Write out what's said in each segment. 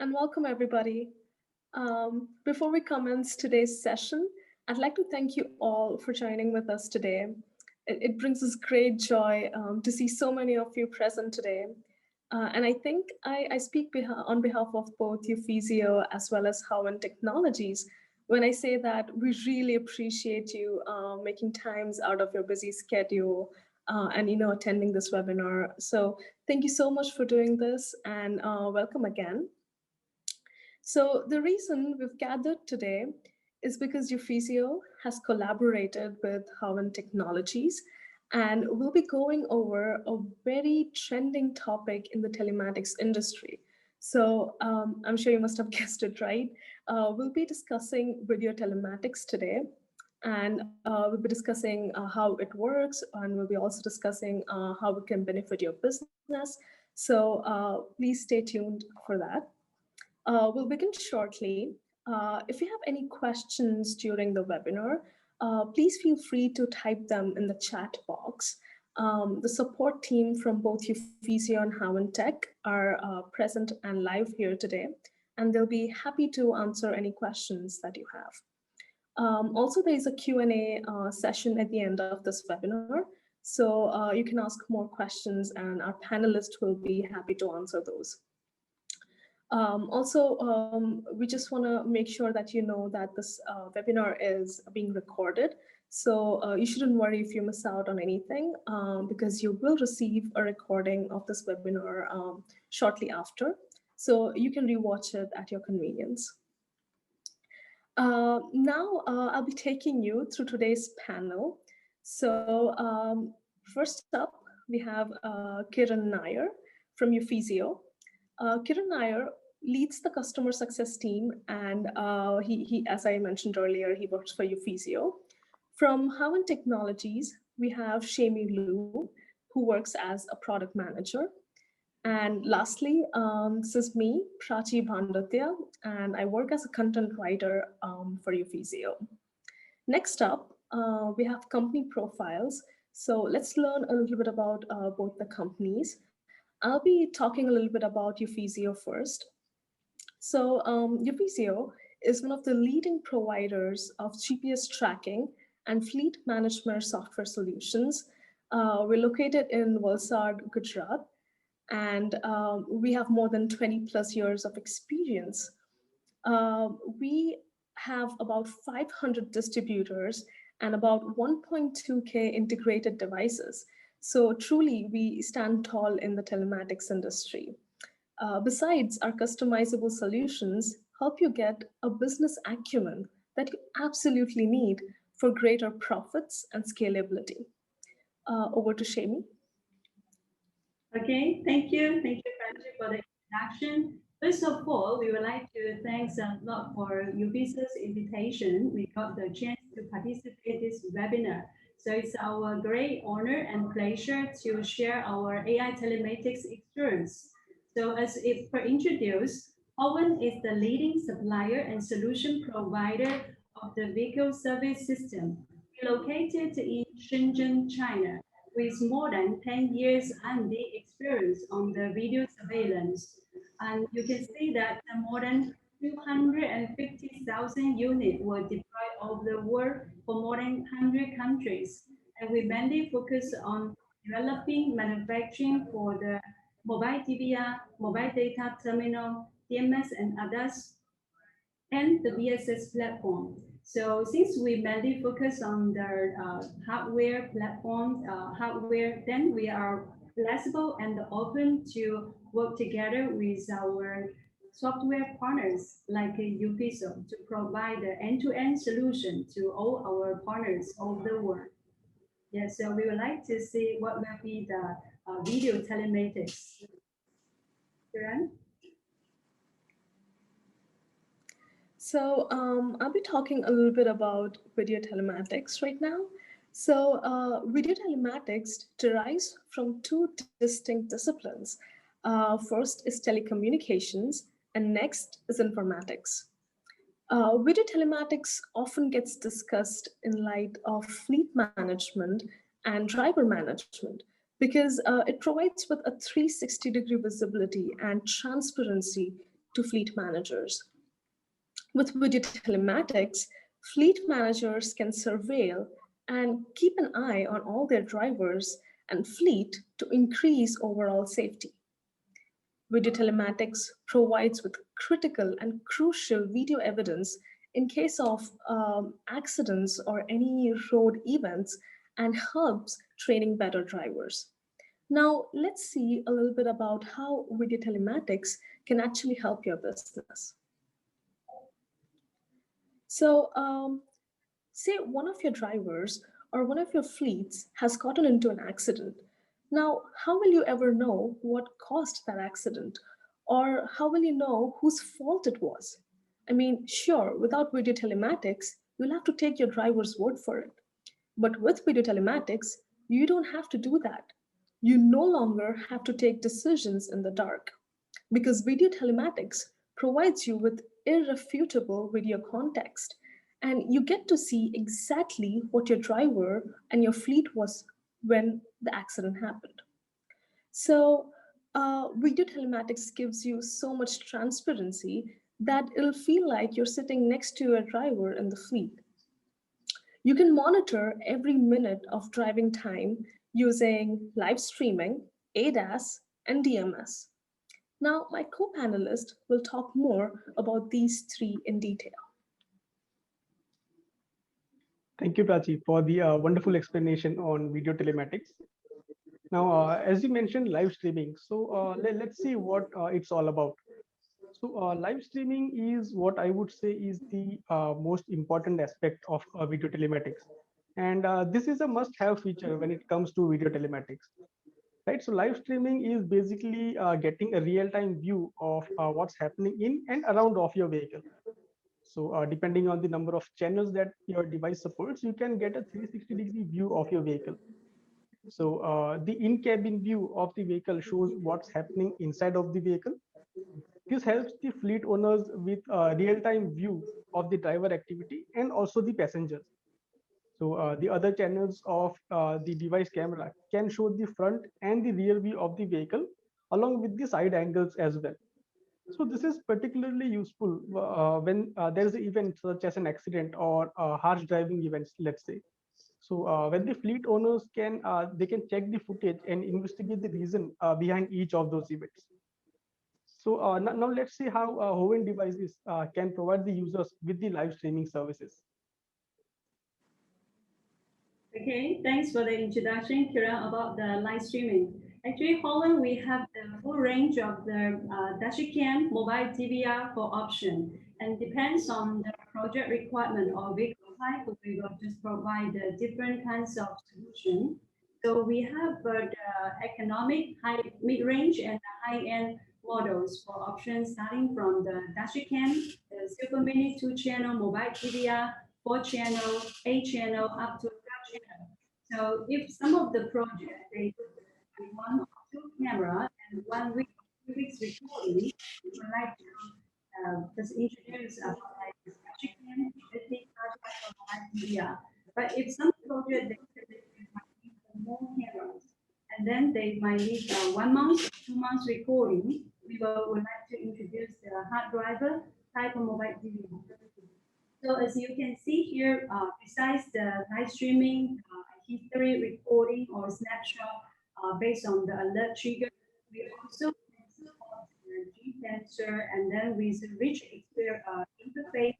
and welcome everybody. Before we commence today's session, I'd like to thank you all for joining with us today. It brings us great joy to see so many of you present today. And I think I speak on behalf of both Uffizio as well as Howen Technologies when I say that we really appreciate you making times out of your busy schedule and attending this webinar. So thank you so much for doing this, and welcome again. So the reason we've gathered today is because Uffizio has collaborated with Howen Technologies, and we'll be going over a very trending topic in the telematics industry. So I'm sure you must have guessed it right. We'll be discussing video telematics today, and we'll be discussing how it works, and we'll be also discussing how it can benefit your business. So please stay tuned for that. We'll begin shortly. If you have any questions during the webinar, please feel free to type them in the chat box. The support team from both Uffizio and Howen Tech are present and live here today, and they'll be happy to answer any questions that you have. Also, there is a Q&A session at the end of this webinar, so you can ask more questions and our panelists will be happy to answer those. We just want to make sure that you know that this webinar is being recorded. So you shouldn't worry if you miss out on anything because you will receive a recording of this webinar shortly after. So you can rewatch it at your convenience. Now I'll be taking you through today's panel. So first up, we have Kiran Nair from Uffizio. Kiran Nair leads the customer success team, and he, as I mentioned earlier, he works for Uffizio. From Howen Technologies, we have Shami Lu, who works as a product manager. And lastly, this is me, Prachi Bhandatya, and I work as a content writer for Uffizio. Next up, we have company profiles. So let's learn a little bit about both the companies. I'll be talking a little bit about Uffizio first. So Uffizio is one of the leading providers of GPS tracking and fleet management software solutions. We're located in Valsad, Gujarat, and we have more than 20 plus years of experience. We have about 500 distributors and about 1.2K integrated devices. So truly, we stand tall in the telematics industry. Besides, our customizable solutions help you get a business acumen that you absolutely need for greater profits and scalability. Over to Shami. Okay, thank you. Thank you, Franji, for the introduction. First of all, we would like to thank a lot for Uffizio's invitation. We got the chance to participate in this webinar. So it's our great honor and pleasure to share our AI telematics experience. So as it introduced, Howen is the leading supplier and solution provider of the vehicle service system. We're located in Shenzhen, China, with more than 10 years R&D experience on the video surveillance. And you can see that more than 250,000 units were deployed over the world for more than 100 countries. And we mainly focus on developing manufacturing for the mobile DVR, mobile data terminal, DMS and others, and the BSS platform. So since we mainly focus on the hardware platform, then we are flexible and open to work together with our software partners like Uffizio to provide the end-to-end solution to all our partners over the world. Yeah, so we would like to see what will be the video telematics. Kiran? So I'll be talking a little bit about video telematics right now. So video telematics derives from two distinct disciplines. First is telecommunications, and next is informatics. Video telematics often gets discussed in light of fleet management and driver management because it provides with a 360-degree visibility and transparency to fleet managers. With video telematics, fleet managers can surveil and keep an eye on all their drivers and fleet to increase overall safety. Video telematics provides with critical and crucial video evidence in case of accidents or any road events and helps training better drivers. Now, let's see a little bit about how video telematics can actually help your business. So, say one of your drivers or one of your fleets has gotten into an accident. Now, how will you ever know what caused that accident? Or how will you know whose fault it was? I mean, sure, without video telematics, you'll have to take your driver's word for it. But with video telematics, you don't have to do that. You no longer have to take decisions in the dark because video telematics provides you with irrefutable video context and you get to see exactly what your driver and your fleet was when the accident happened. So, video telematics gives you so much transparency that it'll feel like you're sitting next to your driver in the fleet. You can monitor every minute of driving time using live streaming, ADAS, and DMS. Now, my co panelist will talk more about these three in detail. Thank you, Prachi, for the wonderful explanation on video telematics. Now, as you mentioned, live streaming. So let's see what it's all about. So live streaming is what I would say is the most important aspect of video telematics. And this is a must-have feature when it comes to video telematics. Right, so live streaming is basically getting a real-time view of what's happening in and around of your vehicle. So depending on the number of channels that your device supports, you can get a 360-degree view of your vehicle. So the in-cabin view of the vehicle shows what's happening inside of the vehicle. This helps the fleet owners with a real-time view of the driver activity and also the passengers. So the other channels of the device camera can show the front and the rear view of the vehicle along with the side angles as well. So this is particularly useful when there is an event such as an accident or harsh driving events, let's say. So when the fleet owners can they can check the footage and investigate the reason behind each of those events. So now let's see how Hoven devices can provide the users with the live streaming services. Okay, thanks for the introduction, Kira, about the live streaming. Actually, Holland, we have the full range of the Dashcam mobile TVR for option, and depends on the project requirement or vehicle type, we will just provide the different kinds of solution. So we have the economic, high, mid-range, and high-end models for options starting from the Dashcam, the Super Mini 2-channel mobile TVR, 4-channel, 8-channel, up to so if some of the project they do one or two camera and 1 week, 2 weeks recording, we would like to just introduce about like this Dashcam, idea. But if some project they might need more cameras, and then they might need 1 month, 2 months recording, we would like to introduce the hard driver type of mobile TV. So as you can see here, besides the live streaming, history recording or snapshot based on the alert trigger, we also can support the G sensor and then with a rich interface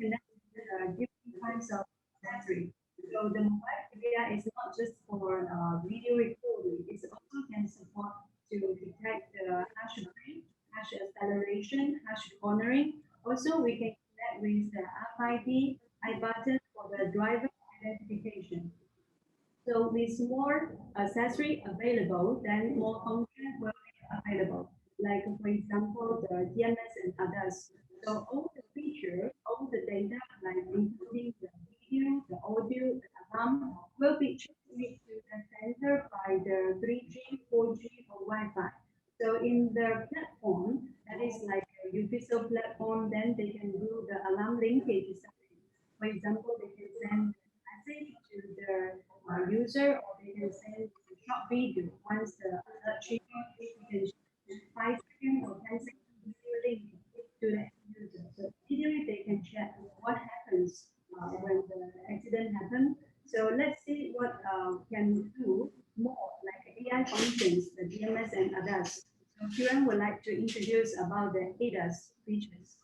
connect to different kinds of sensory. So the mobile area is not just for video recording, it also can support to detect the hash rate, hash acceleration, hash cornering. Also, we can connect with the RFID, button for the driver identification. So with more accessory available, then more function will be available. Like for example, the DMS and others. So all the features, all the data, like including the video, the audio, the alarm, will be transmitted to the center by the 3G, 4G, or Wi-Fi. So in the platform, that is like a Uffizio platform, then they can do the alarm linkage. For example, they can send message to the user or they can send a short video. Once the alert trigger, you can 5 seconds or 10 seconds video link to the end user. So immediately they can check what happens when the accident happens. So let's see what can do more like AI functions, the DMS and ADAS. So Kiran would like to introduce about the ADAS features.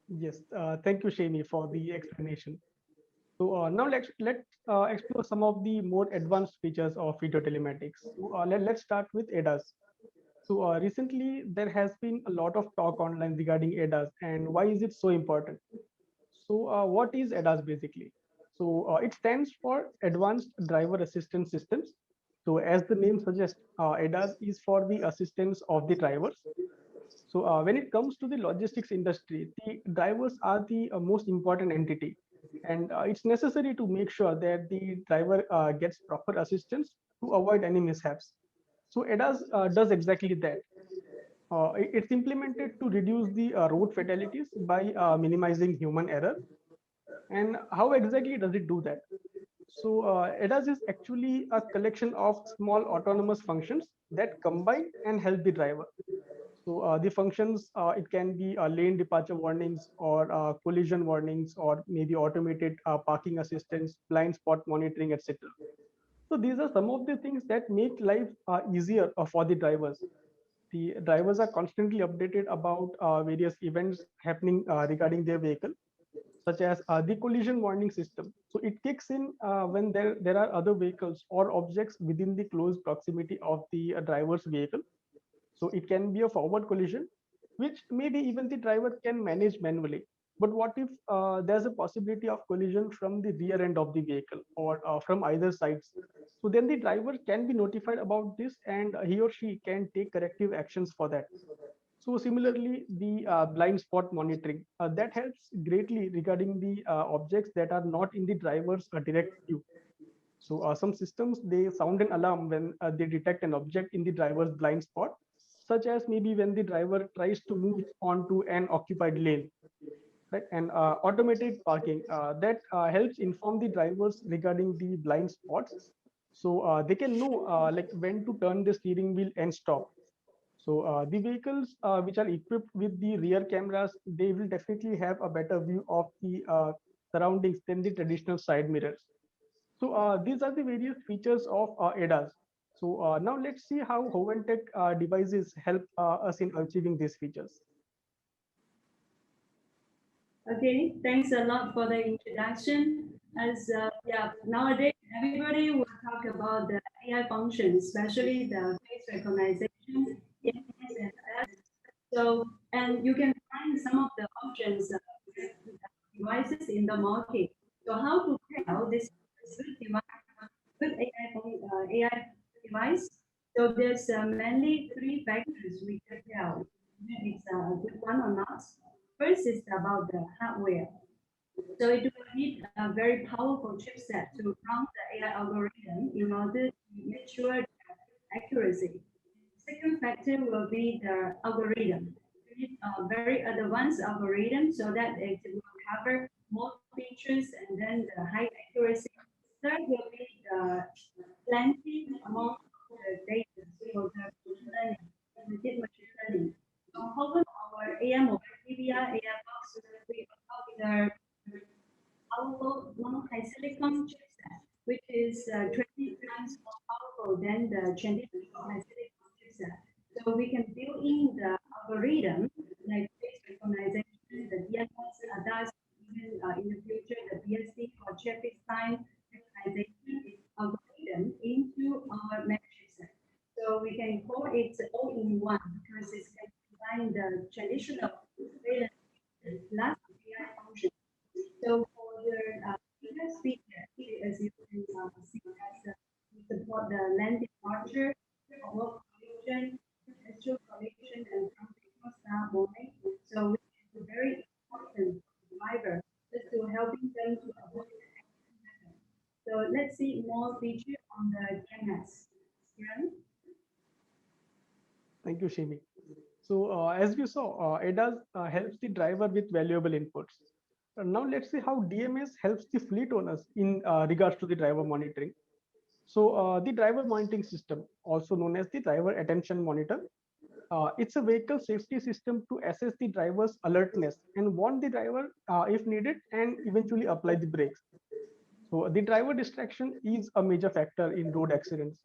Yes, thank you, Shami, for the explanation. So now let's explore some of the more advanced features of video telematics. So, let's start with ADAS. So recently there has been a lot of talk online regarding ADAS and why is it so important. So what is ADAS basically? So it stands for Advanced Driver Assistance Systems. So as the name suggests, ADAS is for the assistance of the drivers. So when it comes to the logistics industry, the drivers are the most important entity, and it's necessary to make sure that the driver gets proper assistance to avoid any mishaps. So ADAS does exactly that. It's implemented to reduce the road fatalities by minimizing human error. And how exactly does it do that? So ADAS is actually a collection of small autonomous functions that combine and help the driver. So the functions, it can be lane departure warnings or collision warnings or maybe automated parking assistance, blind spot monitoring, etc. So these are some of the things that make life easier for the drivers. The drivers are constantly updated about various events happening regarding their vehicle, such as the collision warning system. So it kicks in when there are other vehicles or objects within the close proximity of the driver's vehicle. So it can be a forward collision, which maybe even the driver can manage manually. But what if there's a possibility of collision from the rear end of the vehicle or from either sides? So then the driver can be notified about this and he or she can take corrective actions for that. So similarly, the blind spot monitoring that helps greatly regarding the objects that are not in the driver's direct view. So some systems, they sound an alarm when they detect an object in the driver's blind spot, such as maybe when the driver tries to move onto an occupied lane. Right? And automated parking that helps inform the drivers regarding the blind spots, so they can know like when to turn the steering wheel and stop. So the vehicles which are equipped with the rear cameras, they will definitely have a better view of the surroundings than the traditional side mirrors. So these are the various features of ADAS. So now let's see how Hoven Tech devices help us in achieving these features. Okay, thanks a lot for the introduction. As yeah, nowadays everybody will talk about the AI functions, especially the face recognition, yes, and that. So, and you can find some of the options devices in the market. So, how to tell this good device, good AI device? So, there's mainly three factors we can tell if it's a good one or not. First is about the hardware. So it will need a very powerful chipset to run the AI algorithm in order to make sure the accuracy. Second factor will be the algorithm. We need a very advanced algorithm so that it will cover more features and then the high accuracy. Third will be the plenty amount of the data, so the machine learning, the deep machine learning. So however, our AI mobile TVR, AI box, we about the powerful monosilicon chipset, which is 20 times more powerful than the traditional silicon chipset. So we can build in the algorithm like face recognition, the DMS, ADAS, even in the future the BSD or traffic sign recognition algorithm into our Mac chipset. So we can call it all in one because it can combine the traditional surveillance plus AI function. So for the biggest feature, as you can see, we support the land departure, forward collision, pedestrian collision, and functional start warning. So which is very important for the driver, just to helping them to avoid the accident. So let's see more feature on the DMS. Kieran? Thank you, Shimi. So as we saw, ADAS helps the driver with valuable inputs. Now let's see how DMS helps the fleet owners in regards to the driver monitoring. So the driver monitoring system, also known as the driver attention monitor, It's a vehicle safety system to assess the driver's alertness and warn the driver if needed and eventually apply the brakes. So the driver distraction is a major factor in road accidents,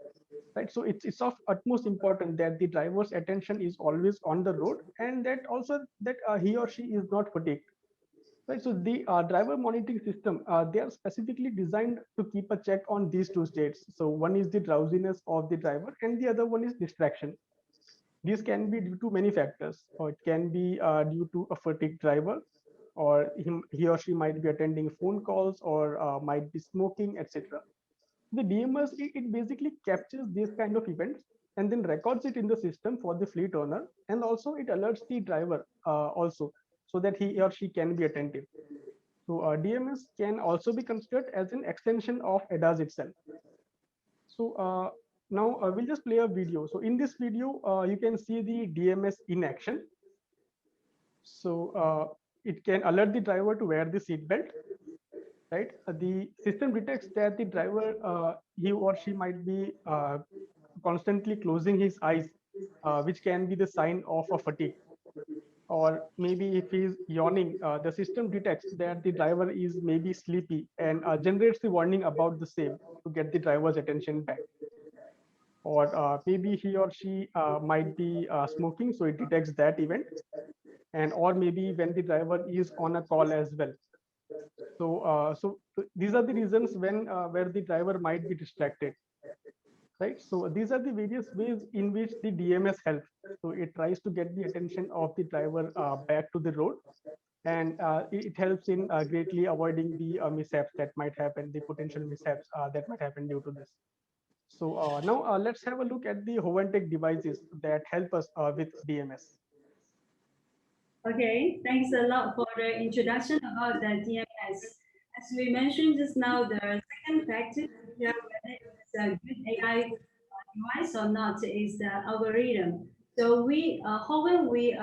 right? So it's of utmost important that the driver's attention is always on the road, and that also that he or she is not fatigued, right? So the driver monitoring system, they are specifically designed to keep a check on these two states. So one is the drowsiness of the driver, and the other one is distraction. This can be due to many factors, or it can be due to a fatigued driver, or he or she might be attending phone calls, or might be smoking, etc. The DMS, it basically captures these kind of events and then records it in the system for the fleet owner, and also it alerts the driver also, so that he or she can be attentive. So DMS can also be considered as an extension of ADAS itself. So now we'll just play a video. So in this video, you can see the DMS in action. So it can alert the driver to wear the seat belt, right? The system detects that the driver, he or she might be constantly closing his eyes, which can be the sign of a fatigue. Or maybe if he's yawning, the system detects that the driver is maybe sleepy and generates the warning about the same to get the driver's attention back. Or maybe he or she might be smoking, so it detects that event. And or maybe when the driver is on a call as well. So these are the reasons when where the driver might be distracted, right? So these are the various ways in which the DMS helps. So it tries to get the attention of the driver back to the road, and it helps in greatly avoiding the mishaps that might happen, the potential mishaps that might happen due to this. So now let's have a look at the Howen Tech devices that help us with DMS. Okay, thanks a lot for the introduction about the DMS. As we mentioned just now, the second factor to judge whether it's a good AI device or not is the algorithm. So however, we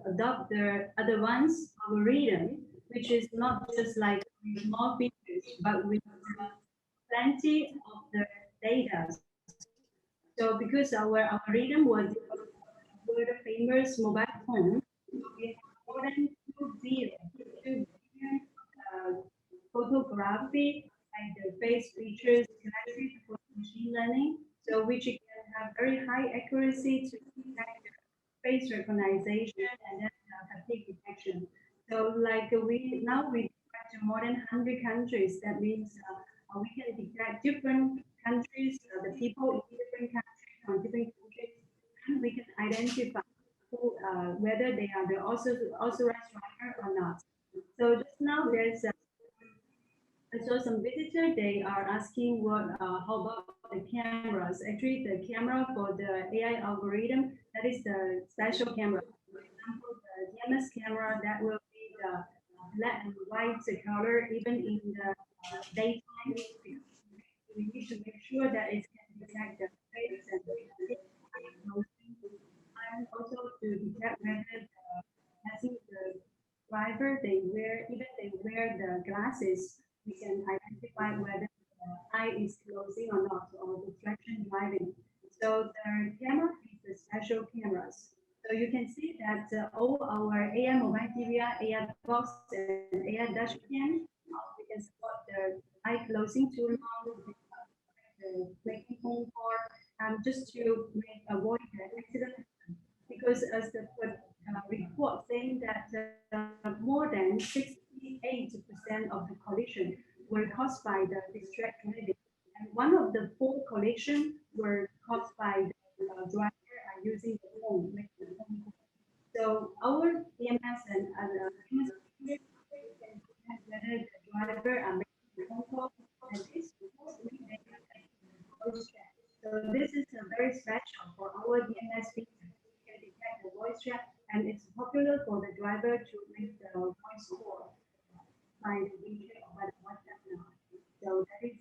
adopt the advanced algorithm, which is not just like with more features, but with plenty of the data. So because our algorithm was developed for the famous mobile phone, we have more than 2 billion photography like the face features collected for machine learning, so which can have very high accuracy to detect the face recognition and then fatigue detection. So like we detect to more than 100 countries. That means we can detect different countries, the people in different countries from different countries, and we can identify whether they are the authorized driver or not. So just now I saw some visitor. They are asking how about the cameras? Actually, the camera for the AI algorithm, that is the special camera. For example, the DMS camera that will be the black and white color even in the daytime. Because we need to make sure that it can detect the face and motion, and also to detect whether I think the driver they wear the glasses, we can identify whether the eye is closing or not, or distraction driving. So the camera is the special cameras. So you can see that all our AI mobile TVR, AI box, and AI dashcam, we can support the eye closing too long, making phone call, just to avoid the accident. Because as the report saying that more than 68% of the collision were caused by the distract driving, and one of the four collision were caused by the driver using the phone, making the phone call. So our EMS and EMS can detect whether the driver are making a phone call, and this mostly they are taking the voice chat. So this is very special for our DMS feature. We can detect the voice chat, and it's popular for the driver to make the voice call by the WeChat or by the WhatsApp now. So that is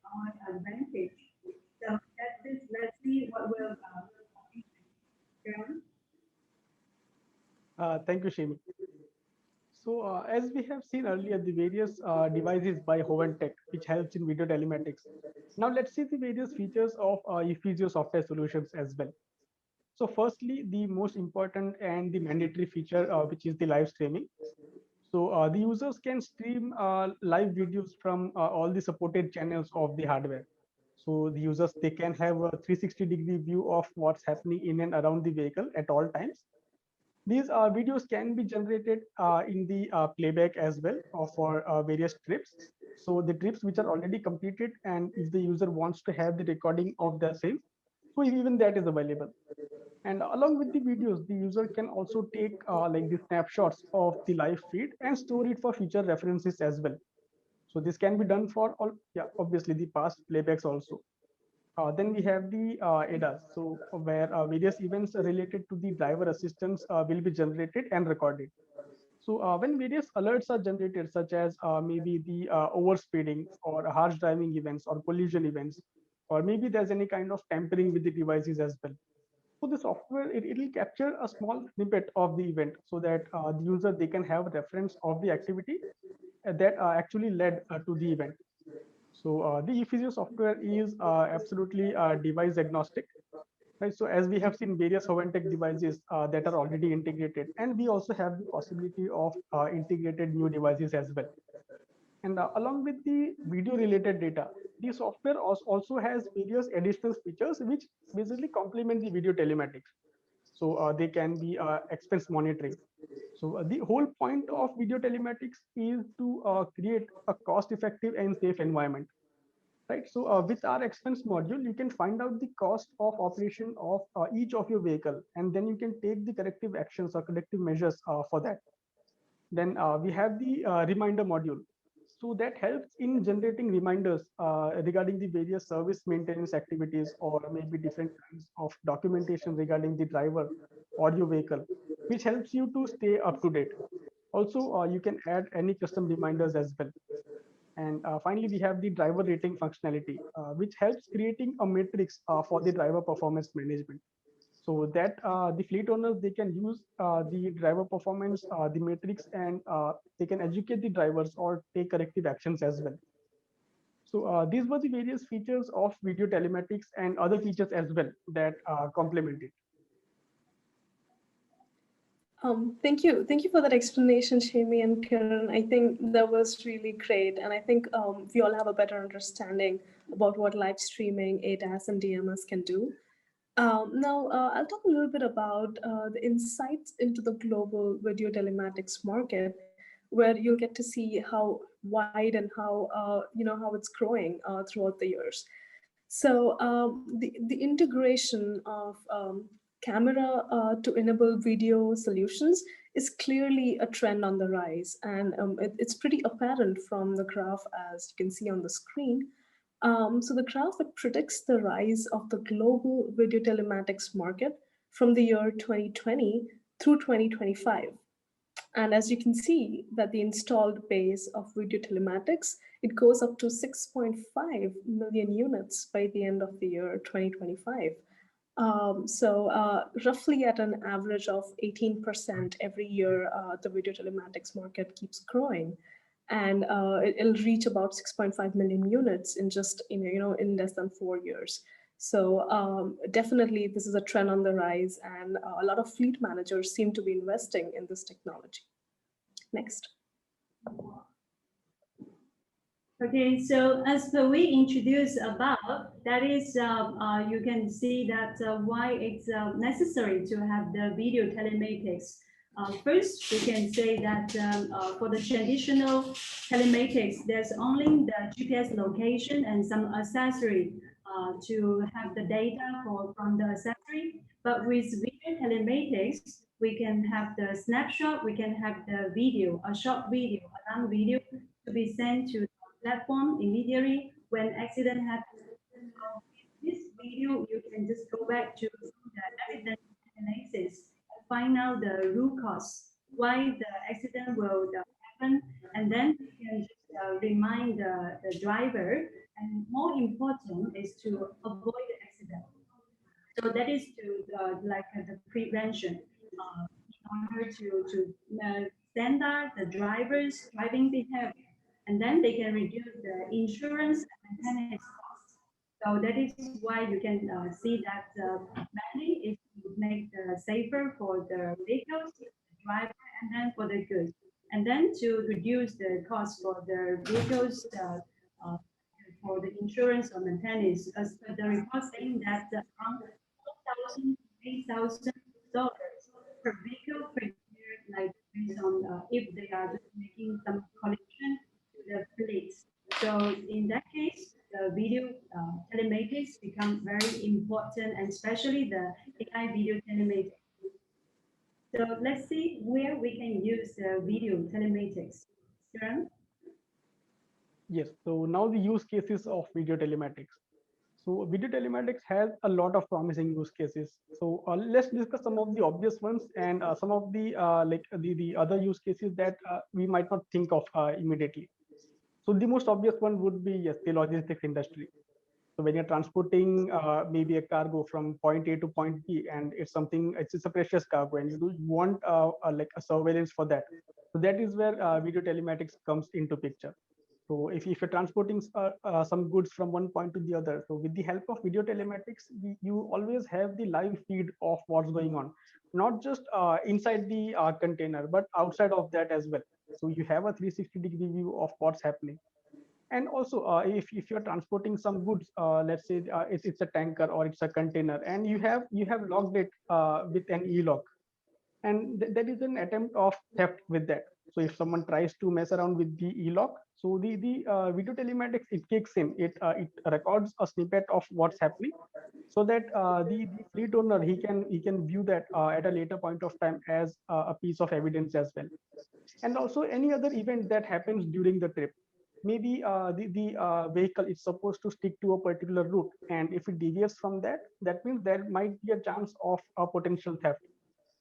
our advantage. So that's it. Let's see what will Jerome? Thank you, Shimi. So as we have seen earlier, the various devices by Hoven Tech, which helps in video telematics. Now let's see the various features of Uffizio software solutions as well. So firstly, the most important and the mandatory feature, which is the live streaming. So the users can stream live videos from all the supported channels of the hardware. So the users, they can have a 360-degree view of what's happening in and around the vehicle at all times. These videos can be generated in the playback as well for various trips. So the trips which are already completed, and if the user wants to have the recording of the same, so even that is available. And along with the videos, the user can also take like the snapshots of the live feed and store it for future references as well. So this can be done for all, yeah, obviously the past playbacks also. Then we have the ADAS, so where various events related to the driver assistance will be generated and recorded. So when various alerts are generated, such as maybe the overspeeding or harsh driving events or collision events, or maybe there's any kind of tampering with the devices as well. So the software, it will capture a small snippet of the event so that the user, they can have reference of the activity that actually led to the event. So the Uffizio software is absolutely device agnostic. Right. So as we have seen various Howen Tech devices that are already integrated, and we also have the possibility of integrated new devices as well. And along with the video related data, the software also has various additional features which basically complement the video telematics. So they can be expense monitoring. So the whole point of video telematics is to create a cost effective and safe environment. Right. So with our expense module, you can find out the cost of operation of each of your vehicle, and then you can take the corrective actions or corrective measures for that. Then we have the reminder module. So that helps in generating reminders regarding the various service maintenance activities, or maybe different kinds of documentation regarding the driver or your vehicle, which helps you to stay up to date. Also, you can add any custom reminders as well. And finally, we have the driver rating functionality, which helps creating a matrix for the driver performance management. So that the fleet owners, they can use the driver performance, the matrix, and they can educate the drivers or take corrective actions as well. So these were the various features of video telematics and other features as well that complement it. Thank you for that explanation, Shami and Kiran. I think that was really great, and I think we all have a better understanding about what live streaming, ADAS, and DMS can do. Now, I'll talk a little bit about the insights into the global video telematics market, where you'll get to see how wide and how how it's growing throughout the years. So the integration of camera to enable video solutions is clearly a trend on the rise, and it's pretty apparent from the graph as you can see on the screen. So the graph, it predicts the rise of the global video telematics market from the year 2020 through 2025. And as you can see that the installed base of video telematics, it goes up to 6.5 million units by the end of the year 2025. Roughly at an average of 18% every year, the video telematics market keeps growing, and it'll reach about 6.5 million units in just in less than 4 years. So definitely, this is a trend on the rise, and a lot of fleet managers seem to be investing in this technology. Next. Okay, so as we introduced above, that is, you can see that why it's necessary to have the video telematics. First, we can say that for the traditional telematics, there's only the GPS location and some accessory to have the data from the accessory. But with video telematics, we can have the snapshot, we can have the video, a short video, a long video to be sent to platform immediately when accident happens. So this video, you can just go back to the evidence analysis and find out the root cause, why the accident will happen, and then you can just remind the driver. And more important is to avoid the accident. So that is to the prevention in order to standard the driver's driving behavior, and then they can reduce the insurance and maintenance costs. So that is why you can see that mainly is to make safer for the vehicles, the driver, and then for the goods, and then to reduce the cost for the vehicles. Uh, for the insurance or maintenance, as per the report saying that around 4,000 to $8,000 per vehicle per year, like based on if they are just making some collection to the fleet. So in that case, the video telematics become very important, and especially the AI video telematics. So let's see where we can use the video telematics. Kiran? Yes. So now the use cases of video telematics. So video telematics has a lot of promising use cases. So let's discuss some of the obvious ones and some of the the other use cases that we might not think of immediately. So the most obvious one would be, yes, the logistics industry. So when you're transporting maybe a cargo from point A to point B, and it's something, it's a precious cargo, and you want like a surveillance for that. So that is where video telematics comes into picture. So if you're transporting some goods from one point to the other, so with the help of video telematics, you always have the live feed of what's going on, not just inside the container, but outside of that as well. So you have a 360-degree view of what's happening. And also, if you're transporting some goods, let's say it's a tanker or it's a container, and you have logged it with an e-log, and there is an attempt of theft with that. So if someone tries to mess around with the e-log, so the video telematics, it kicks in, it records a snippet of what's happening, so that the fleet owner, he can view that at a later point of time as a piece of evidence as well. And also any other event that happens during the trip, maybe the vehicle is supposed to stick to a particular route, and if it deviates from that, that means there might be a chance of a potential theft,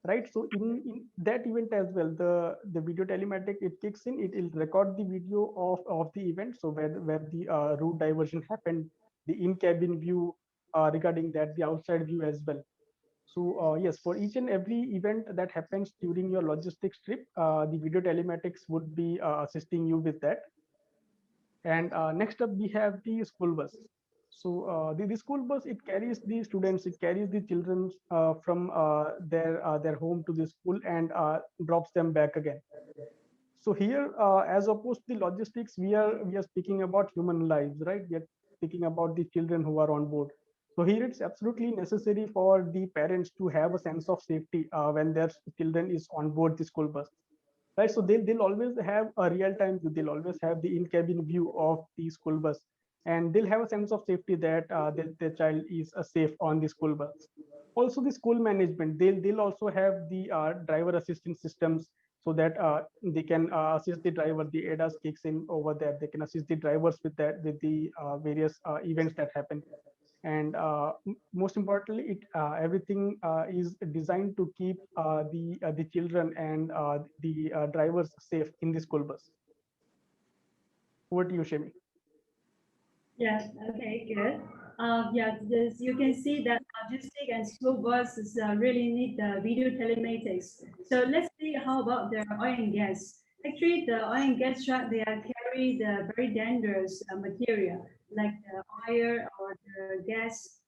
right? So in that event as well, the video telematic, it kicks in, it will record the video of the event, so where the route diversion happened, the in-cabin view regarding that, the outside view as well. So yes, for each and every event that happens during your logistics trip, the video telematics would be assisting you with that. And next up, we have the school bus. So the school bus, it carries the students, it carries the children from their home to the school, and drops them back again. So here, as opposed to the logistics, we are speaking about human lives, right? We are speaking about the children who are on board. So here, it's absolutely necessary for the parents to have a sense of safety when their children is on board the school bus, right? So they'll always have a real time view, they'll always have the in-cabin view of the school bus, and they'll have a sense of safety that their child is safe on the school bus. Also the school management, they'll also have the driver assistance systems, so that they can assist the driver, the ADAS kicks in over there, they can assist the drivers with that, with the various events that happen. And most importantly, it everything is designed to keep the children and the drivers safe in the school bus. Over to you, Shemi. Yes, okay, good. Yeah, you can see that logistic and school buses really need the video telematics. So let's see how about the oil and gas. Actually, the oil and gas truck, they are carry the very dangerous material like the oil or the gas.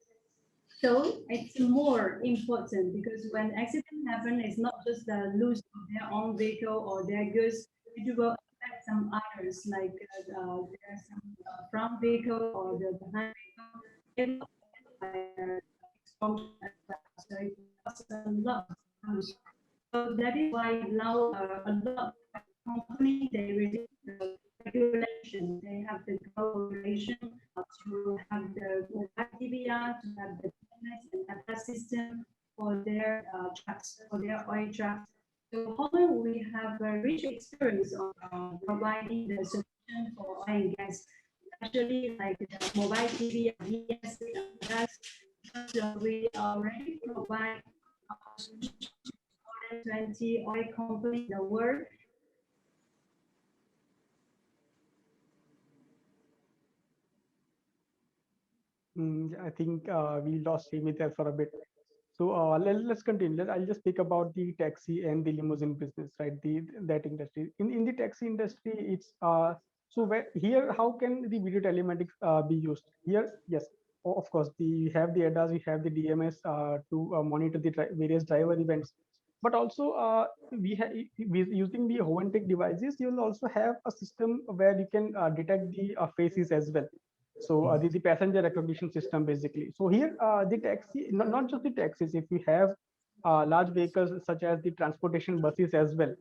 So it's more important because when accident happen, it's not just the lose of their own vehicle or their goods. It will affect some others, like there's some front vehicle or the behind vehicle. They will affect by explosion as well. So it causes a lot of damage. So that is why now a lot of companies, they release the regulation. They have the global regulation to have the TVR, to have the TMS and data system for their trucks, for their oil trucks. So Holland, we have a rich experience on providing the solution for oil and gas, especially like the mobile TV, DSC, and gas. Because we already provide solutions to more than 20 oil companies in the world. I think we lost Shemi there for a bit. So let's continue. I'll just speak about the taxi and the limousine business, right? That industry. In the taxi industry, it's so where here, how can the video telematics be used? Here, yes. of course, we have the ADAS, we have the DMS to monitor the various driver events. But also, using the Hoven Tech devices, you'll also have a system where you can detect the faces as well. So the passenger recognition system basically. So here, the taxi, not just the taxis, if you have large vehicles such as the transportation buses as well,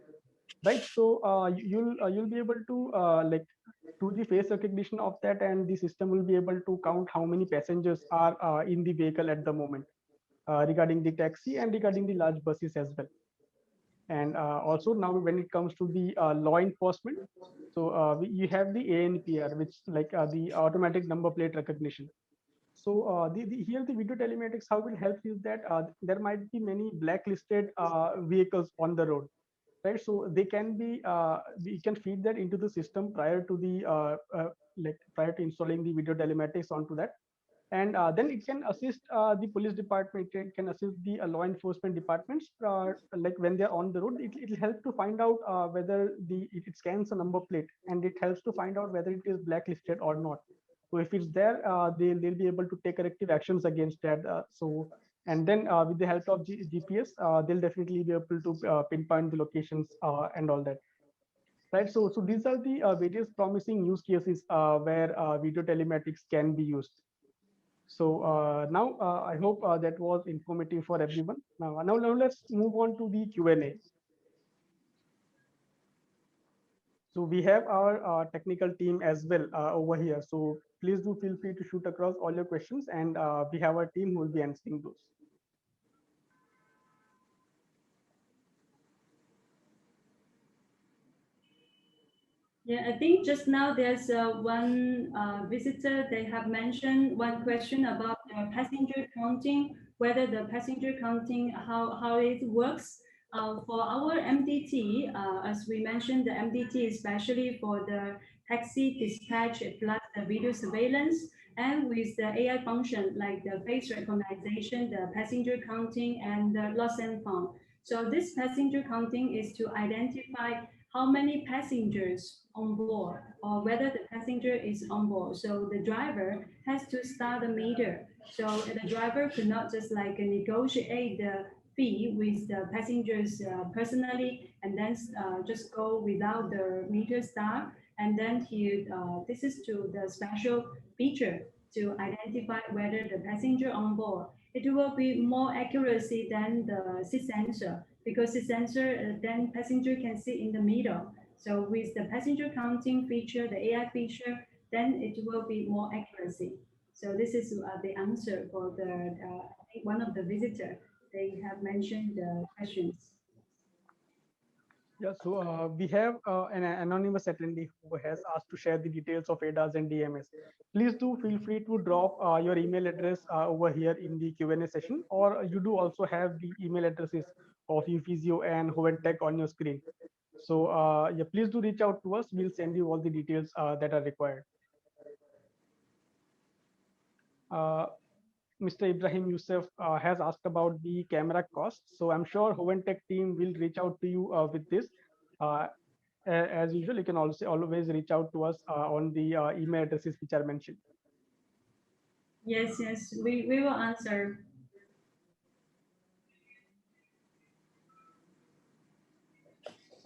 right? So you'll be able to like do the face recognition of that, and the system will be able to count how many passengers are in the vehicle at the moment, regarding the taxi and regarding the large buses as well. And also now when it comes to the law enforcement, so you have the ANPR, which like the automatic number plate recognition. So here the video telematics, how it helps is that there might be many blacklisted vehicles on the road, right? So they can be we can feed that into the system prior to the like prior to installing the video telematics onto that, and then it can assist the police department, it can assist the law enforcement departments, like when they're on the road, it'll help to find out whether it scans a number plate, and it helps to find out whether it is blacklisted or not. So if it's there, they'll be able to take corrective actions against that. So and then with the help of GPS, they'll definitely be able to pinpoint the locations and all that. Right. So these are the various promising use cases where video telematics can be used. So now I hope that was informative for everyone. Now let's move on to the Q&A. So we have our technical team as well over here. So please do feel free to shoot across all your questions, and we have our team who will be answering those. Yeah, I think just now there's one visitor, they have mentioned one question about the passenger counting, whether the passenger counting, how it works. For our MDT, as we mentioned, the MDT especially for the taxi dispatch plus the video surveillance, and with the AI function like the face recognition, the passenger counting, and the lost and found. So this passenger counting is to identify how many passengers on board or whether the passenger is on board. So the driver has to start the meter. So the driver could not just like negotiate the fee with the passengers personally and then just go without the meter start. And then this is to the special feature to identify whether the passenger on board. It will be more accuracy than the seat sensor because the sensor then passenger can sit in the middle. So with the passenger counting feature, the AI feature, then it will be more accuracy. So this is the answer for the I think one of the visitor. They have mentioned the questions. Yeah, so we have an anonymous attendee who has asked to share the details of ADAS and DMS. Please do feel free to drop your email address over here in the Q&A session, or you do also have the email addresses of Uffizio and Howen Tech on your screen. So yeah, please do reach out to us. We'll send you all the details that are required. Uh, Mr. Ibrahim Youssef has asked about the camera costs. So I'm sure Hoven Tech team will reach out to you with this. Uh, as usual, you can also always reach out to us on the email addresses which are mentioned. Yes, we will answer.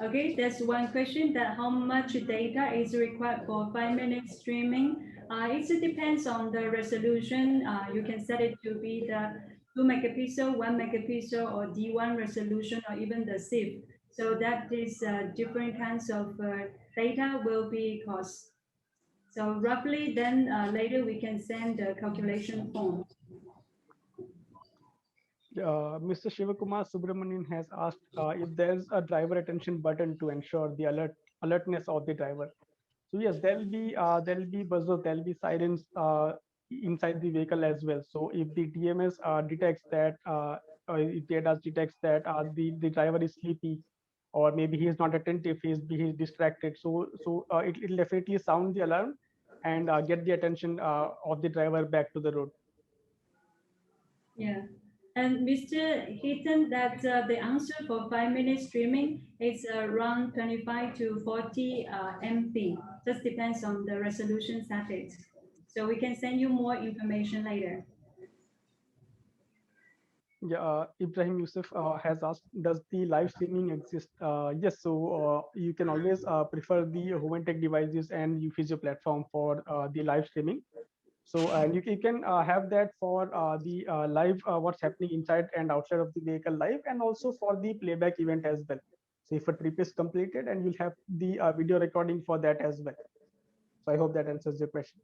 Okay, that's one question, that how much data is required for 5 minute streaming. It depends on the resolution. You can set it to be the 2 megapixel, 1 megapixel, or D1 resolution, or even the SIP. So that is different kinds of data will be cost. So roughly then later we can send the calculation form. Mr. Shivakumar Subramanian has asked if there's a driver attention button to ensure the alertness of the driver. So yes, there'll be buzzers, there'll be sirens inside the vehicle as well. So if the DMS detects that, or if the ADAS detects that the driver is sleepy, or maybe he is not attentive, he's distracted. So it'll definitely sound the alarm and get the attention of the driver back to the road. Yeah. And Mr. Heaton, that the answer for 5 minute streaming is around 25 to 40 MP. Just depends on the resolution settings. So we can send you more information later. Yeah, Ibrahim Yusuf has asked, does the live streaming exist? Yes, so you can always prefer the Howen Tech devices and Uffizio platform for the live streaming. So and you can have that for the live what's happening inside and outside of the vehicle live, and also for the playback event as well. So if a trip is completed, and you'll have the video recording for that as well. So I hope that answers your question.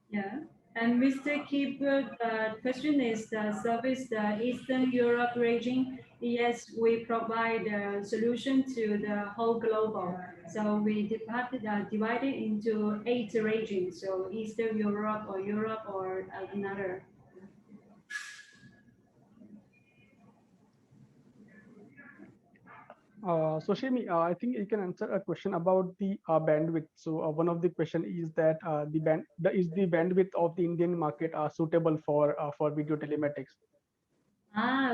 Yeah. And Mr. Keeper, the question is the service the Eastern Europe region. Yes, we provide a solution to the whole global. So we divided into 8 regions. So Eastern Europe or another. So Shemi, I think you can answer a question about the bandwidth. So one of the question is that is the bandwidth of the Indian market suitable for video telematics?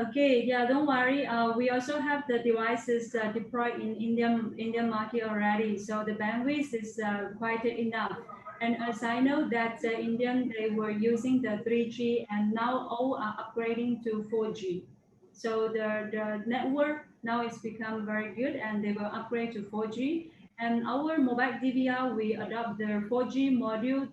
Okay. Yeah, don't worry. We also have the devices deployed in Indian market already. So the bandwidth is quite enough. And as I know that Indian, they were using the 3G and now all are upgrading to 4G. So the network now is become very good and they will upgrade to 4G. And our mobile DVR, we adopt the 4G module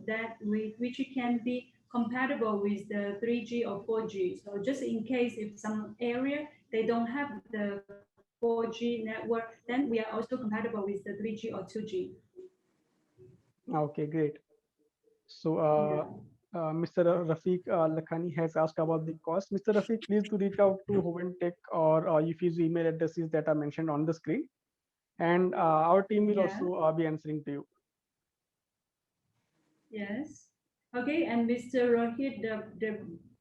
which can be compatible with the 3G or 4G. So just in case if some area they don't have the 4G network, then we are also compatible with the 3G or 2G. Okay, great. So Yeah. Mr. Rafiq Lakhani has asked about the cost. Mr. Rafiq, please do reach out to Hoven Tech or Uffizio email addresses that are mentioned on the screen, and our team will Yeah. also be answering to you. Yes. Okay, and Mr. Rohit, the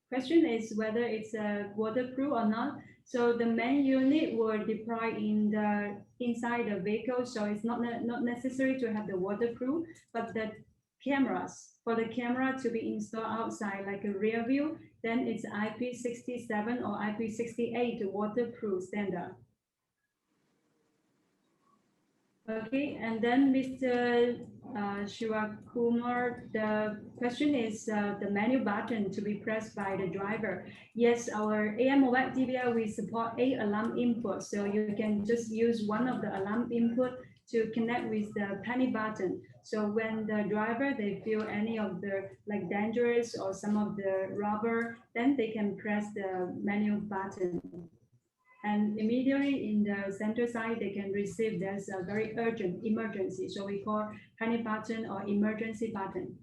question is whether it's waterproof or not. So the main unit will deploy inside the vehicle, so it's not necessary to have the waterproof, but the cameras for the camera to be installed outside, like a rear view, then it's IP67 or IP68 waterproof standard. Okay, and then Mr. Shivakumar, the question is the menu button to be pressed by the driver. Yes, our AM mobile DVR, we support 8 alarm input, so you can just use one of the alarm input to connect with the panic button. So when the driver, they feel any of the like dangerous or some of the robber, then they can press the menu button. And immediately in the center side, they can receive there's a very urgent emergency. So we call panic button or emergency button.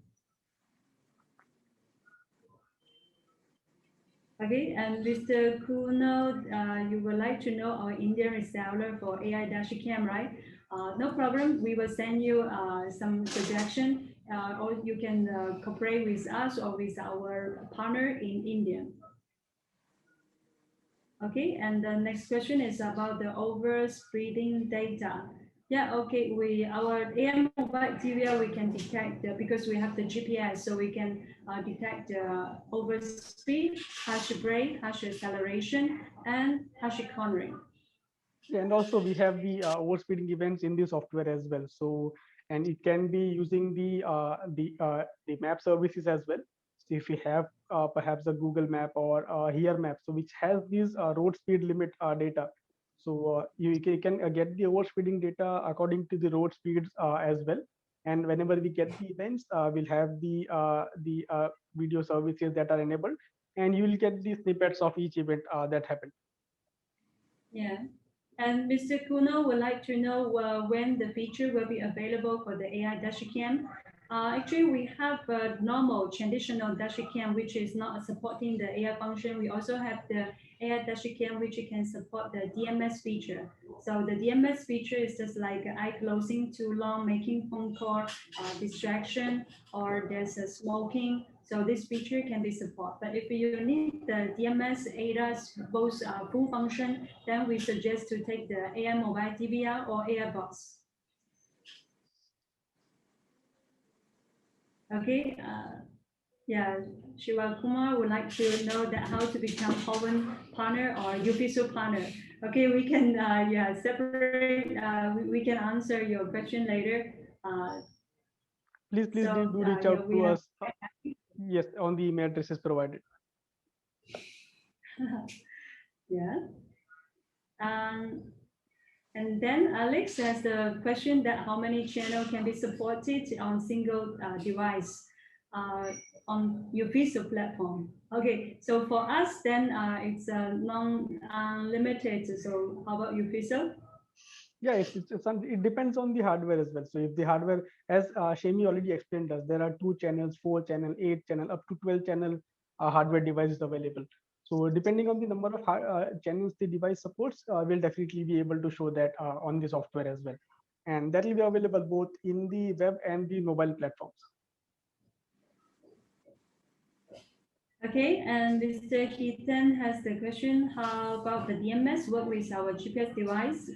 Okay, and Mr. Kuno, you would like to know our Indian reseller for AI Dashcam, right? No problem. We will send you some suggestion, or you can cooperate with us or with our partner in India. Okay, and the next question is about the overspeeding data. Yeah, okay, our AM mobile DVR, we can detect because we have the GPS, so we can detect the overspeed, harsh brake, harsh acceleration, and harsh cornering. And also we have the overspeeding events in the software as well. So and it can be using the map services as well. So if you have perhaps a Google Map or Here Map, so which has these road speed limit data. So you can get the overspeeding data according to the road speeds as well. And whenever we get the events, we'll have the video services that are enabled, and you will get the snippets of each event that happened. Yeah. And Mr. Kuno would like to know when the feature will be available for the AI dashcam. Actually, we have a normal traditional dashcam which is not supporting the AI function. We also have the AI dashcam which can support the DMS feature. So the DMS feature is just like eye closing too long, making phone call, distraction, or there's a smoking. So this feature can be supported. But if you need the DMS, ADAS, both full function, then we suggest to take the AI mobile DVR or AI box. Okay. Yeah, Shiva Kumar would like to know that how to become Howen partner or Uffizio partner. Okay, we can separate. We can answer your question later. Please So do reach yeah, out we to have. us. Yes, on the email addresses provided. Yeah. And then Alex has the question that how many channels can be supported on single device on Uffizio platform. Okay, so for us, then it's non-limited. So how about Uffizio? Yeah, it depends on the hardware as well. So if the hardware, as Shemi already explained us, there are 2 channels, 4 channel, 8 channel, up to 12 channel hardware devices available. So depending on the number of channels the device supports, we'll definitely be able to show that on the software as well. And that will be available both in the web and the mobile platforms. Okay, and Mr. Keaton has the question, how about the DMS work with our GPS device?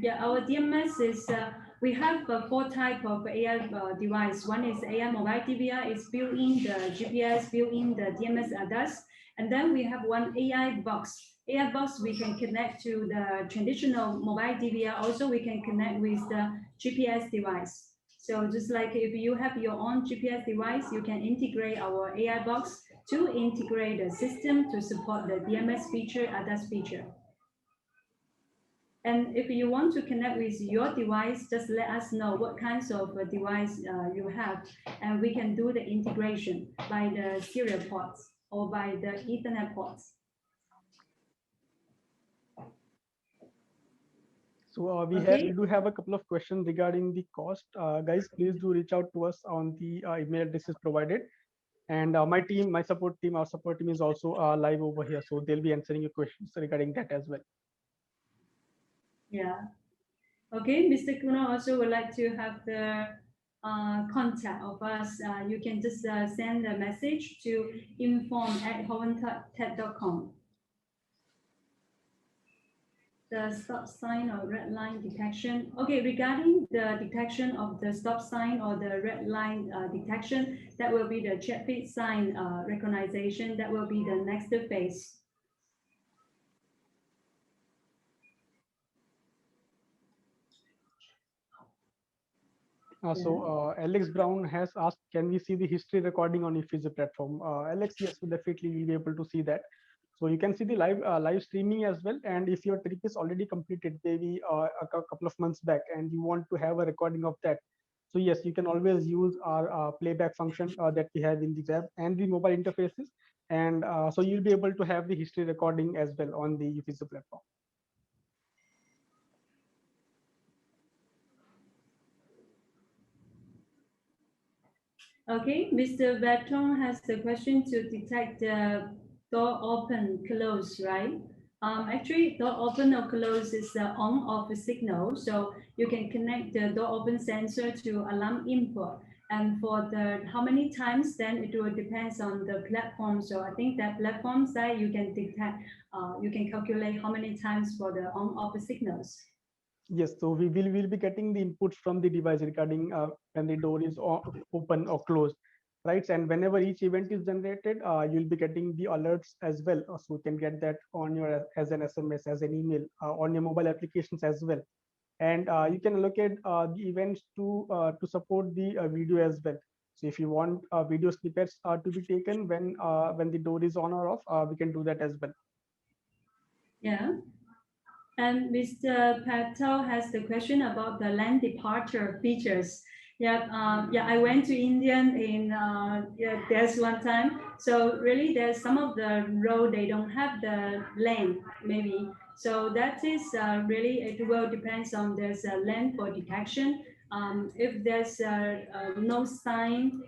Yeah, our DMS is, we have 4 types of AI device. One is AI mobile DVR, it's built in the GPS, built in the DMS ADAS. And then we have one AI box. AI box we can connect to the traditional mobile DVR. Also, we can connect with the GPS device. So just like if you have your own GPS device, you can integrate our AI box to integrate the system to support the DMS feature, ADAS feature. And if you want to connect with your device, just let us know what kinds of device you have, and we can do the integration by the serial ports or by the Ethernet ports. So we do have a couple of questions regarding the cost. Guys, please do reach out to us on the email addresses provided. And my support team, our support team is also live over here, so they'll be answering your questions regarding that as well. Yeah. Okay, Mr. Kuno also would like to have the contact of us. You can just send a message to inform@howentech.com. The stop sign or red line detection. Okay, regarding the detection of the stop sign or the red line detection, that will be the traffic sign recognition. That will be the next phase. So Alex Brown has asked, can we see the history recording on Uffizio platform? Alex, yes, we definitely will be able to see that. So you can see the live streaming as well. And if your trip is already completed, maybe a couple of months back, and you want to have a recording of that, so yes, you can always use our playback function that we have in the web and the mobile interfaces. And so you'll be able to have the history recording as well on the Uffizio platform. Okay, Mr. Berton has the question to detect the door open, close, right? Actually, door open or close is the on-off signal. So you can connect the door open sensor to alarm input. And for the how many times, then it will depends on the platform. So I think that platform side you can detect, you can calculate how many times for the on-off signals. Yes, so we will be getting the inputs from the device regarding when the door is open or closed, right? And whenever each event is generated, you'll be getting the alerts as well. So you can get that on your as an SMS, as an email, on your mobile applications as well. And you can allocate the events to support the video as well. So if you want video snippets to be taken when the door is on or off, we can do that as well. Yeah. And Mr. Patel has the question about the lane departure features. Yeah, I went to India in there's one time. So really, there's some of the road they don't have the lane maybe. So that is really it will depends on there's a lane for detection. If there's no sign,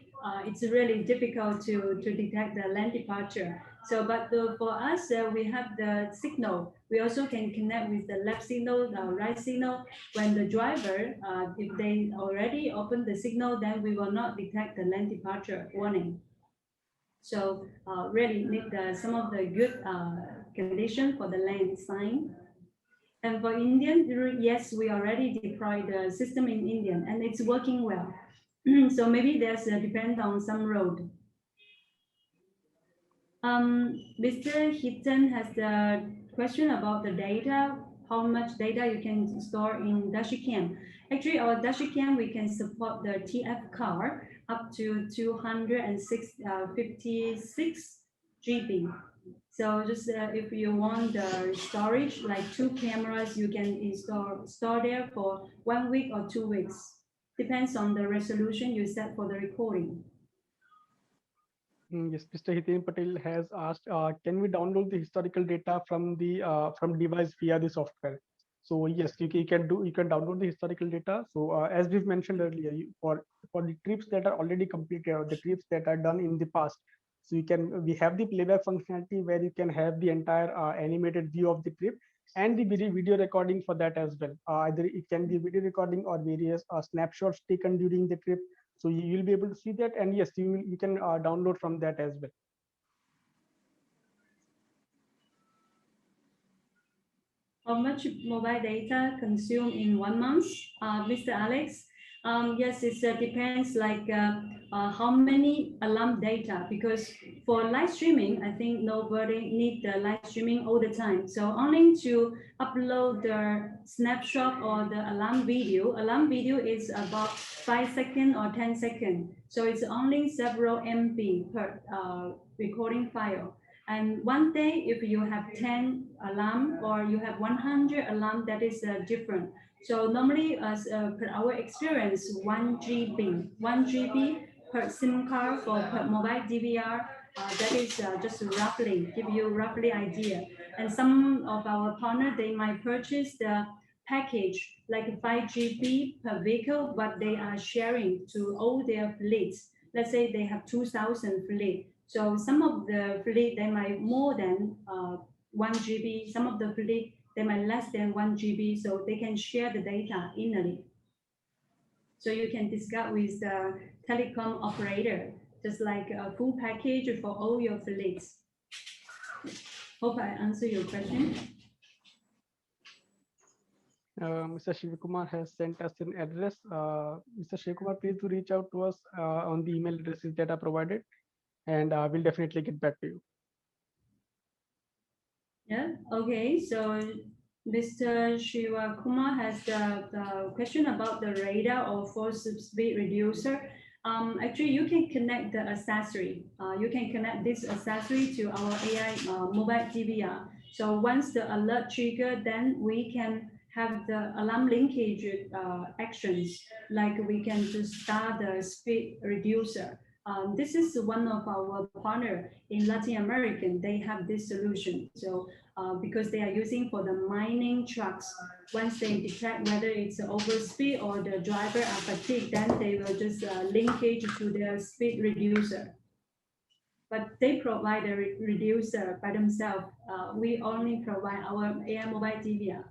it's really difficult to detect the lane departure. So, but for us, we have the signal. We also can connect with the left signal, the right signal. When the driver, if they already open the signal, then we will not detect the lane departure warning. So really need some of the good condition for the lane sign. And for Indian, yes, we already deployed the system in Indian and it's working well. So maybe there's a depend on some road. Mr. Hitton has the question about the data. how much data you can store in Dashcam. Actually, our Dashcam, we can support the TF card up to 256 GB. So just if you want the storage, like 2 cameras, you can store there for 1 week or 2 weeks. Depends on the resolution you set for the recording. Yes, Mr. Hitin Patel has asked, can we download the historical data from the from device via the software? So yes, you can download the historical data. So as we've mentioned earlier, for the trips that are already completed or the trips that are done in the past, so we have the playback functionality where you can have the entire animated view of the trip and the video recording for that as well. Either it can be video recording or various snapshots taken during the trip, so you will be able to see that, and yes, you can download from that as well. How much mobile data consumed in 1 month, Mr. Alex? Yes, it depends like how many alarm data, because for live streaming, I think nobody need the live streaming all the time. So only to upload the snapshot or the alarm video. Alarm video is about 5 seconds or 10 seconds. So it's only several MB per recording file. And one day, if you have 10 alarm or you have 100 alarm, that is different. So normally, as per our experience, 1 GB per SIM card for per mobile DVR, that is just roughly, give you roughly idea. And some of our partner, they might purchase the package like 5 GB per vehicle, but they are sharing to all their fleets. Let's say they have 2,000 fleet. So some of the fleet, they might more than 1 GB. Some of the fleet, they might less than 1 GB. So they can share the data innately. So you can discuss with the telecom operator, just like a full package for all your fleets. Hope I answer your question. Mr. Shivakumar has sent us an address. Mr. Shivakumar, please do reach out to us on the email addresses that are provided, and we'll definitely get back to you. Yeah, okay. So Mr. Shiva Kumar has the question about the radar or force speed reducer. Actually, you can connect the accessory. You can connect this accessory to our AI mobile DVR. So once the alert trigger, then we can have the alarm linkage actions. Like we can just start the speed reducer. This is one of our partner in Latin America. They have this solution. So because they are using for the mining trucks. Once they detect whether it's overspeed or the driver are fatigued, then they will just linkage to the speed reducer. But they provide a reducer by themselves. We only provide our AI mobile DVR.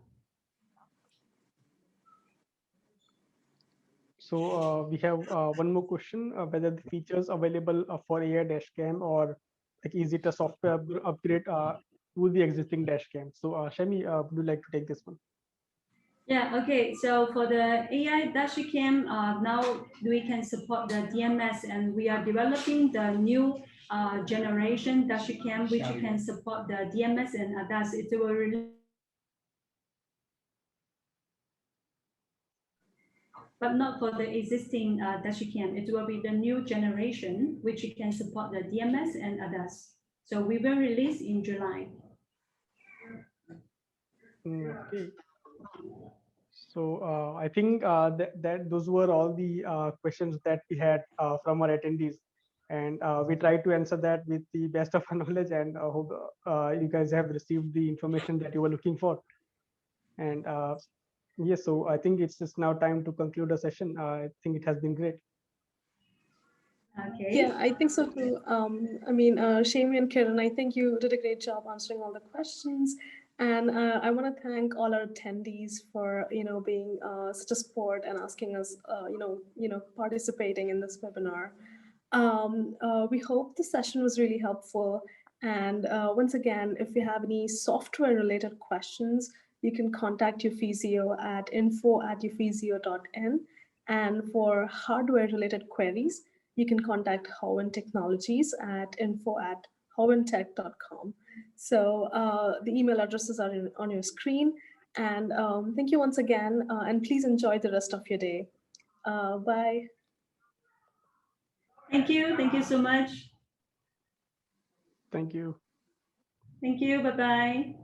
So we have one more question: whether the features available for AI Dashcam or like is it a software upgrade to the existing Dashcam? So Shami, would you like to take this one? Yeah, okay. So for the AI Dashcam, now we can support the DMS, and we are developing the new generation Dashcam, which can support the DMS and ADAS. It will but not for the existing Dashcam. It will be the new generation, which can support the DMS and ADAS. So we will release in July. Okay. So I think that those were all the questions that we had from our attendees, and we tried to answer that with the best of our knowledge, and hope you guys have received the information that you were looking for. And yes, so I think it's just now time to conclude the session. I think it has been great. Okay. Yeah, I think so too. I mean, Shami and Kiran, I think you did a great job answering all the questions, and I want to thank all our attendees for being such a sport and asking us, participating in this webinar. We hope the session was really helpful. And once again, if you have any software-related questions, you can contact Uffizio at info@uffizio.in. And for hardware-related queries, you can contact Howen Technologies at info@howentech.com. So the email addresses are on your screen. And thank you once again. And please enjoy the rest of your day. Bye. Thank you. Thank you so much. Thank you. Thank you. Bye-bye.